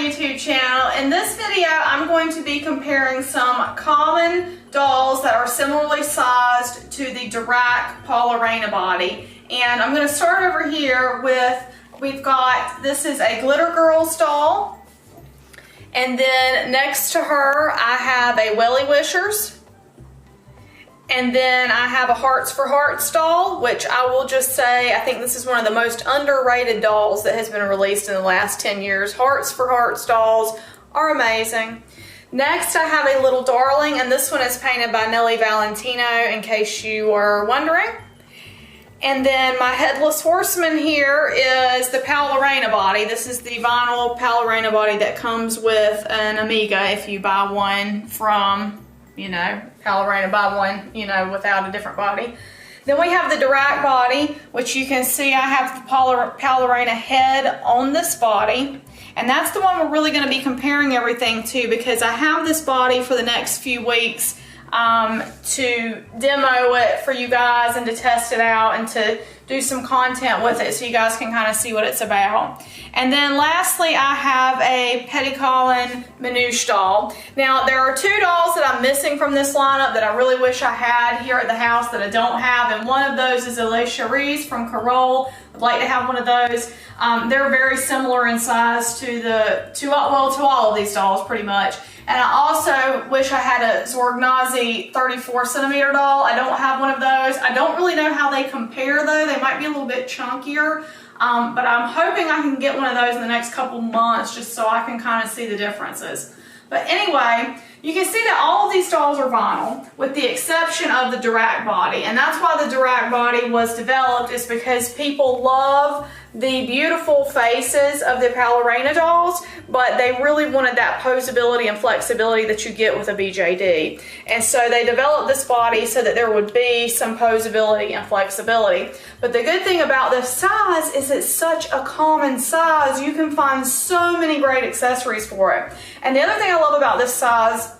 YouTube channel. In this video, I'm going to be comparing some common dolls that are similarly sized to the Darak Paola Reina body. And I'm going to start over here with, this is a Glitter Girls doll. And then next to her, I have a Welly Wishers. And then I have a Hearts for Hearts doll, which I will just say, I think this is one of the most underrated dolls that has been released in the last 10 years. Hearts for Hearts dolls are amazing. Next, I have a little darling, and this one is painted by Nelly Valentino, in case you were wondering. And then my Headless Horseman here is the Paola Reina body. This is the vinyl Paola Reina body that comes with an Amiga if you buy one from, Paola Reina, buy one, without a different body. Then we have the Darak body, which you can see I have the Paola Reina head on this body. And that's the one we're really going to be comparing everything to, because I have this body for the next few weeks to demo it for you guys and to test it out and to do some content with it so you guys can kind of see what it's about. And then lastly, I have a Petty Colin Manouche doll. Now, there are two dolls that I'm missing from this lineup that I really wish I had here at the house that I don't have, and one of those is a Les Cheries from Carole. I'd like to have one of those. They're very similar in size to all of these dolls pretty much. And I also wish I had a Zorgnazi 34 centimeter doll. I don't have one of those. I don't really know how they compare though. They might be a little bit chunkier, but I'm hoping I can get one of those in the next couple months just so I can kind of see the differences. But anyway, you can see that all of these dolls are vinyl with the exception of the Darak body. And that's why the Darak body was developed, is because people love the beautiful faces of the Paola Reina dolls, but they really wanted that posability and flexibility that you get with a BJD. And so they developed this body so that there would be some posability and flexibility. But the good thing about this size is it's such a common size. You can find so many great accessories for it. And the other thing I love about this size,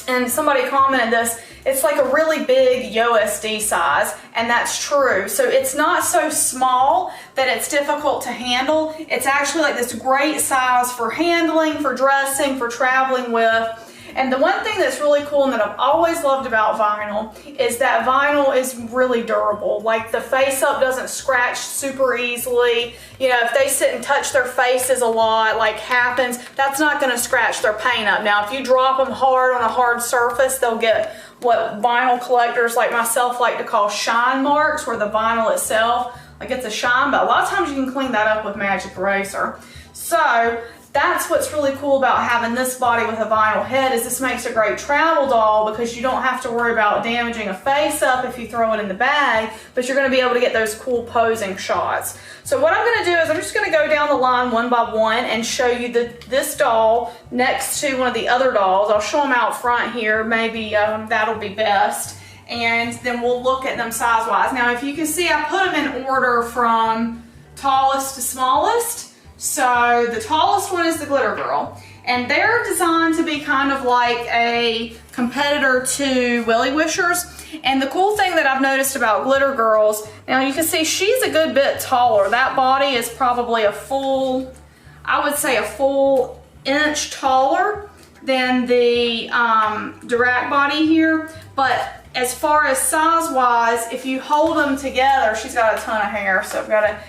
and somebody commented this, it's like a really big YoSD size, and that's true. So it's not so small that it's difficult to handle. It's actually like this great size for handling, for dressing, for traveling with. And the one thing that's really cool and that I've always loved about vinyl is that vinyl is really durable. Like the face up doesn't scratch super easily. If they sit and touch their faces a lot, like happens, that's not going to scratch their paint up. Now, if you drop them hard on a hard surface, they'll get what vinyl collectors like myself like to call shine marks, where the vinyl itself gets a shine, but a lot of times you can clean that up with Magic Eraser. So that's what's really cool about having this body with a vinyl head, is this makes a great travel doll because you don't have to worry about damaging a face up if you throw it in the bag, but you're going to be able to get those cool posing shots. So what I'm going to do is I'm just going to go down the line one by one and show you this doll next to one of the other dolls. I'll show them out front here. Maybe that'll be best. And then we'll look at them size-wise. Now, if you can see, I put them in order from tallest to smallest. So the tallest one is the Glitter Girl, and they're designed to be kind of like a competitor to Welly Wishers. And the cool thing that I've noticed about Glitter Girls, now you can see she's a good bit taller. That body is probably I would say a full inch taller than the Darak body here. But as far as size-wise, if you hold them together, she's got a ton of hair, so I've got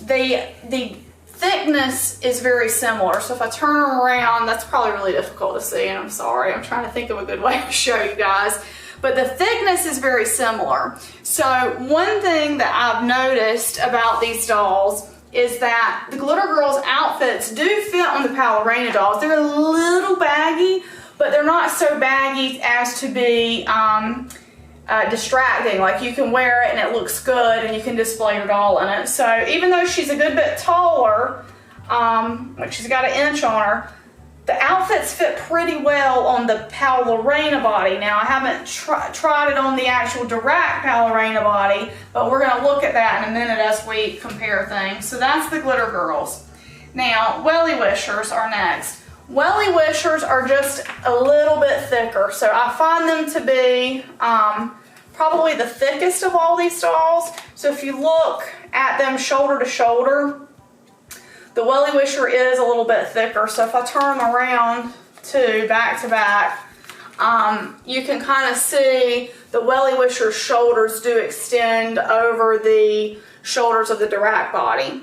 the thickness is very similar. So if I turn them around, that's probably really difficult to see, and I'm sorry. I'm trying to think of a good way to show you guys. But the thickness is very similar. So one thing that I've noticed about these dolls is that the Glitter Girls outfits do fit on the Paola Reina dolls. They're a little baggy, but they're not so baggy as to be distracting. Like you can wear it and it looks good and you can display your doll in it. So even though she's a good bit taller, like she's got an inch on her, the outfits fit pretty well on the Paola Reina body. Now, I haven't tried it on the actual Darak Paola Reina body, but we're going to look at that in a minute as we compare things. So that's the Glitter Girls. Now, Welly Wishers are next. Welly Wishers are just a little bit thicker, so I find them to be probably the thickest of all these dolls. So if you look at them shoulder to shoulder, the Welly Wisher is a little bit thicker, so if I turn them around too, back to back, you can kind of see the Welly Wisher's shoulders do extend over the shoulders of the Darak body.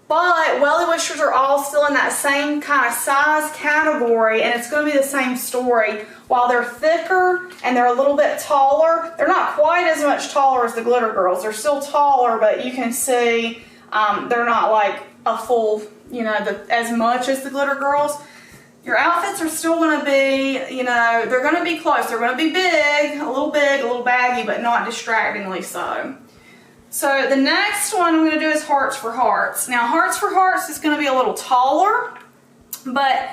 But Welly Wishers are all still in that same kind of size category, and it's going to be the same story. While they're thicker and they're a little bit taller, they're not quite as much taller as the Glitter Girls. They're still taller, but you can see they're not like a full, you know, as much as the Glitter Girls. Your outfits are still going to be, you know, they're going to be close. They're going to be big, a little baggy, but not distractingly so. So the next one I'm going to do is Hearts for Hearts. Now Hearts for Hearts is going to be a little taller, but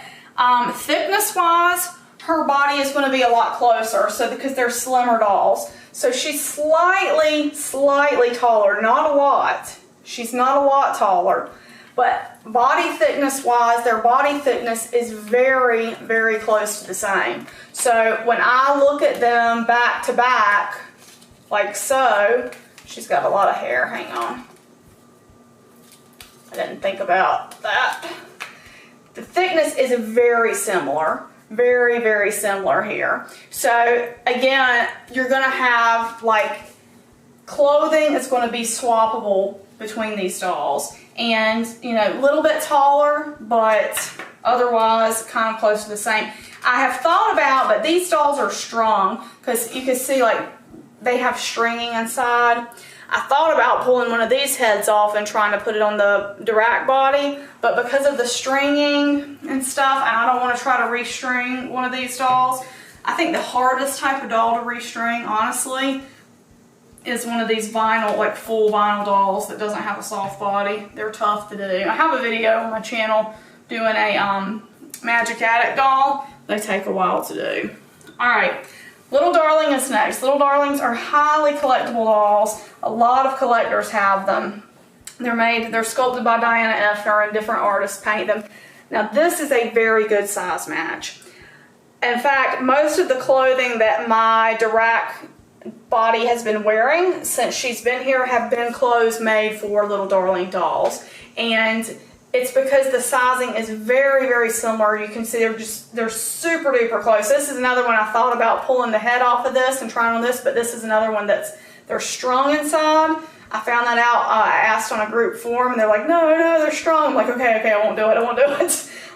thickness-wise, her body is going to be a lot closer. So because they're slimmer dolls, so she's slightly taller, not a lot. She's not a lot taller, but body thickness-wise, their body thickness is very, very close to the same. So when I look at them back to back, like so. She's got a lot of hair, hang on. I didn't think about that. The thickness is very similar, very, very similar here. So again, you're gonna have like clothing is gonna be swappable between these dolls. And you know, a little bit taller, but otherwise kind of close to the same. I have thought about, but these dolls are strong because you can see like they have stringing inside. I thought about pulling one of these heads off and trying to put it on the Darak body, but because of the stringing and stuff, and I don't want to try to restring one of these dolls, I think the hardest type of doll to restring, honestly, is one of these vinyl, like full vinyl dolls that doesn't have a soft body. They're tough to do. I have a video on my channel doing a Magic Attic doll. They take a while to do. All right. Little Darling is next. Little Darlings are highly collectible dolls. A lot of collectors have them. They're sculpted by Diana Effner and different artists paint them. Now this is a very good size match. In fact, most of the clothing that my Darak body has been wearing since she's been here have been clothes made for Little Darling dolls. And it's because the sizing is very, very similar. You can see they're super duper close. This is another one I thought about pulling the head off of this and trying on this, but this is another one they're strong inside. I found that out. I asked on a group forum, and they're like, no, they're strong. I'm like, okay, I won't do it. It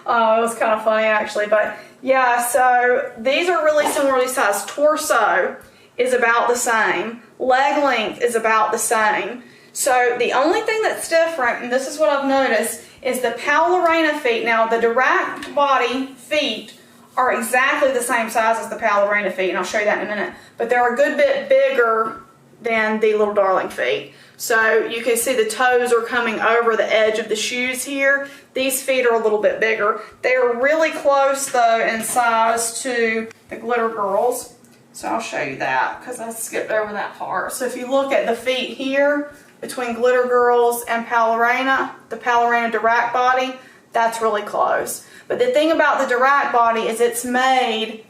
was kind of funny actually, but yeah. So these are really similarly sized. Torso is about the same. Leg length is about the same. So the only thing that's different, and this is what I've noticed, is the Paola Reina feet. Now the Darak body feet are exactly the same size as the Paola Reina feet, and I'll show you that in a minute. But they're a good bit bigger than the Little Darling feet. So you can see the toes are coming over the edge of the shoes here. These feet are a little bit bigger. They are really close though in size to the Glitter Girls. So I'll show you that because I skipped over that part. So if you look at the feet here, between Glitter Girls and Paola Reina, the Paola Reina Darak body, that's really close. But the thing about the Darak body is it's made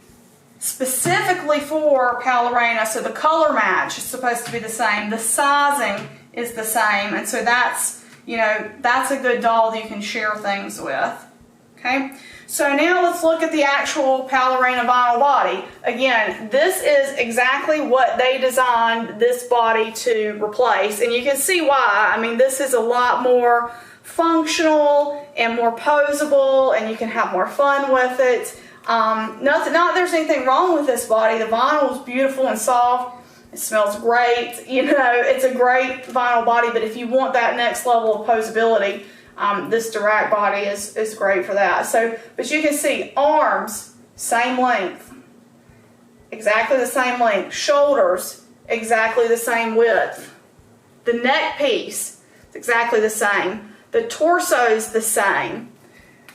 specifically for Paola Reina, so the color match is supposed to be the same, the sizing is the same, and so that's, you know, that's a good doll that you can share things with. Okay, so now let's look at the actual Paola Reina vinyl body. Again, this is exactly what they designed this body to replace, and you can see why. I mean, this is a lot more functional and more posable, and you can have more fun with it. Not that there's anything wrong with this body. The vinyl is beautiful and soft. It smells great. You know, it's a great vinyl body, but if you want that next level of posability, this Darak body is great for that. So, but you can see arms, same length, exactly the same length. Shoulders, exactly the same width. The neck piece, is exactly the same. The torso is the same.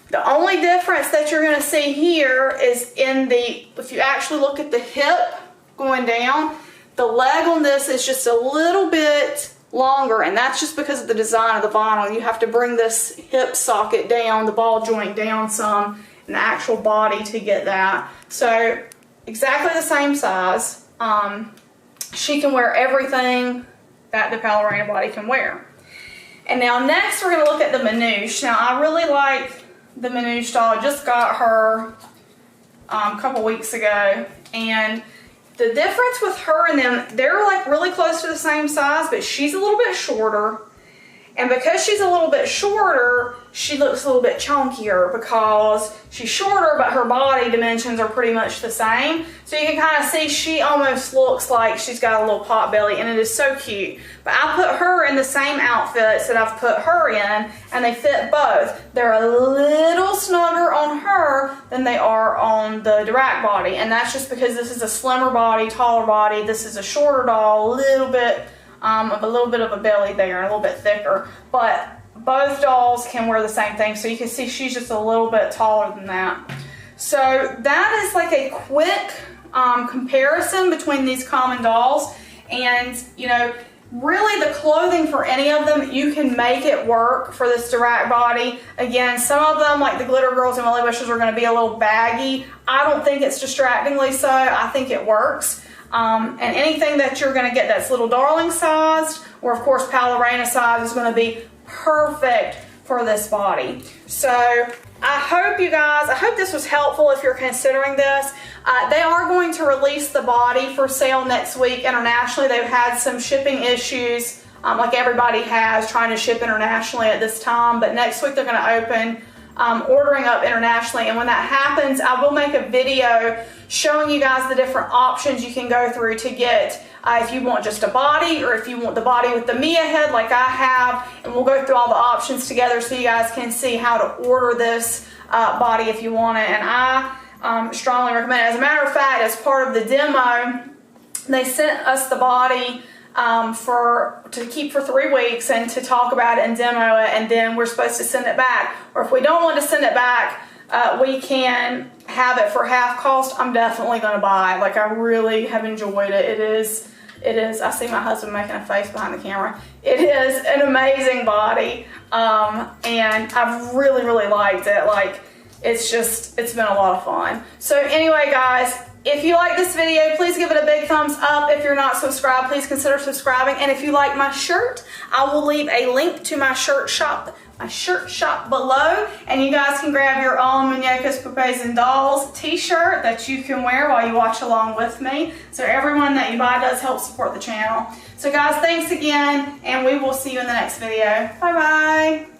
The only difference that you're going to see here is if you actually look at the hip going down, the leg on this is just a little bit longer, and that's just because of the design of the vinyl. You have to bring this hip socket down, the ball joint down some, in the actual body to get that. So exactly the same size. She can wear everything that the Paola Reina body can wear. And now next we're going to look at the Manouche. Now I really like the Manouche doll. I just got her a couple weeks ago, and the difference with her and them, they're like really close to the same size, but she's a little bit shorter. And because she's a little bit shorter, she looks a little bit chunkier because she's shorter, but her body dimensions are pretty much the same. So you can kind of see she almost looks like she's got a little pot belly, and it is so cute. But I put her in the same outfits that I've put her in, and they fit both. They're a little snugger on her than they are on the Darak body, and that's just because this is a slimmer body, taller body. This is a shorter doll, a little bit of a belly there, a little bit thicker, but both dolls can wear the same thing. So you can see she's just a little bit taller than that. So that is like a quick comparison between these common dolls. And you know, really the clothing for any of them, you can make it work for this Darak body. Again, some of them, like the Glitter Girls and Welly Wishers, are going to be a little baggy. I don't think it's distractingly so. I think it works. And anything that you're going to get that's little darling sized, or of course Paola Reina size, is going to be perfect for this body. So I hope this was helpful if you're considering this. They are going to release the body for sale next week internationally. They've had some shipping issues, like everybody has, trying to ship internationally at this time, but next week they're going to open ordering up internationally, and when that happens, I will make a video showing you guys the different options you can go through to get if you want just a body, or if you want the body with the Mia head like I have, and we'll go through all the options together so you guys can see how to order this body if you want it. And I strongly recommend it. As a matter of fact, as part of the demo, they sent us the body to keep for 3 weeks and to talk about it and demo it, and then we're supposed to send it back. Or if we don't want to send it back, we can have it for half cost. I'm definitely going to buy it. Like, I really have enjoyed it. It is, I see my husband making a face behind the camera. It is an amazing body, and I've really, really liked it. Like, it's been a lot of fun. So anyway, guys, if you like this video, please give it a big thumbs up. If you're not subscribed, please consider subscribing. And if you like my shirt, I will leave a link to my shirt shop below, and you guys can grab your own Muñecas, Pupes, and Dolls t-shirt that you can wear while you watch along with me. So everyone that you buy does help support the channel. So guys, thanks again, and we will see you in the next video. Bye bye.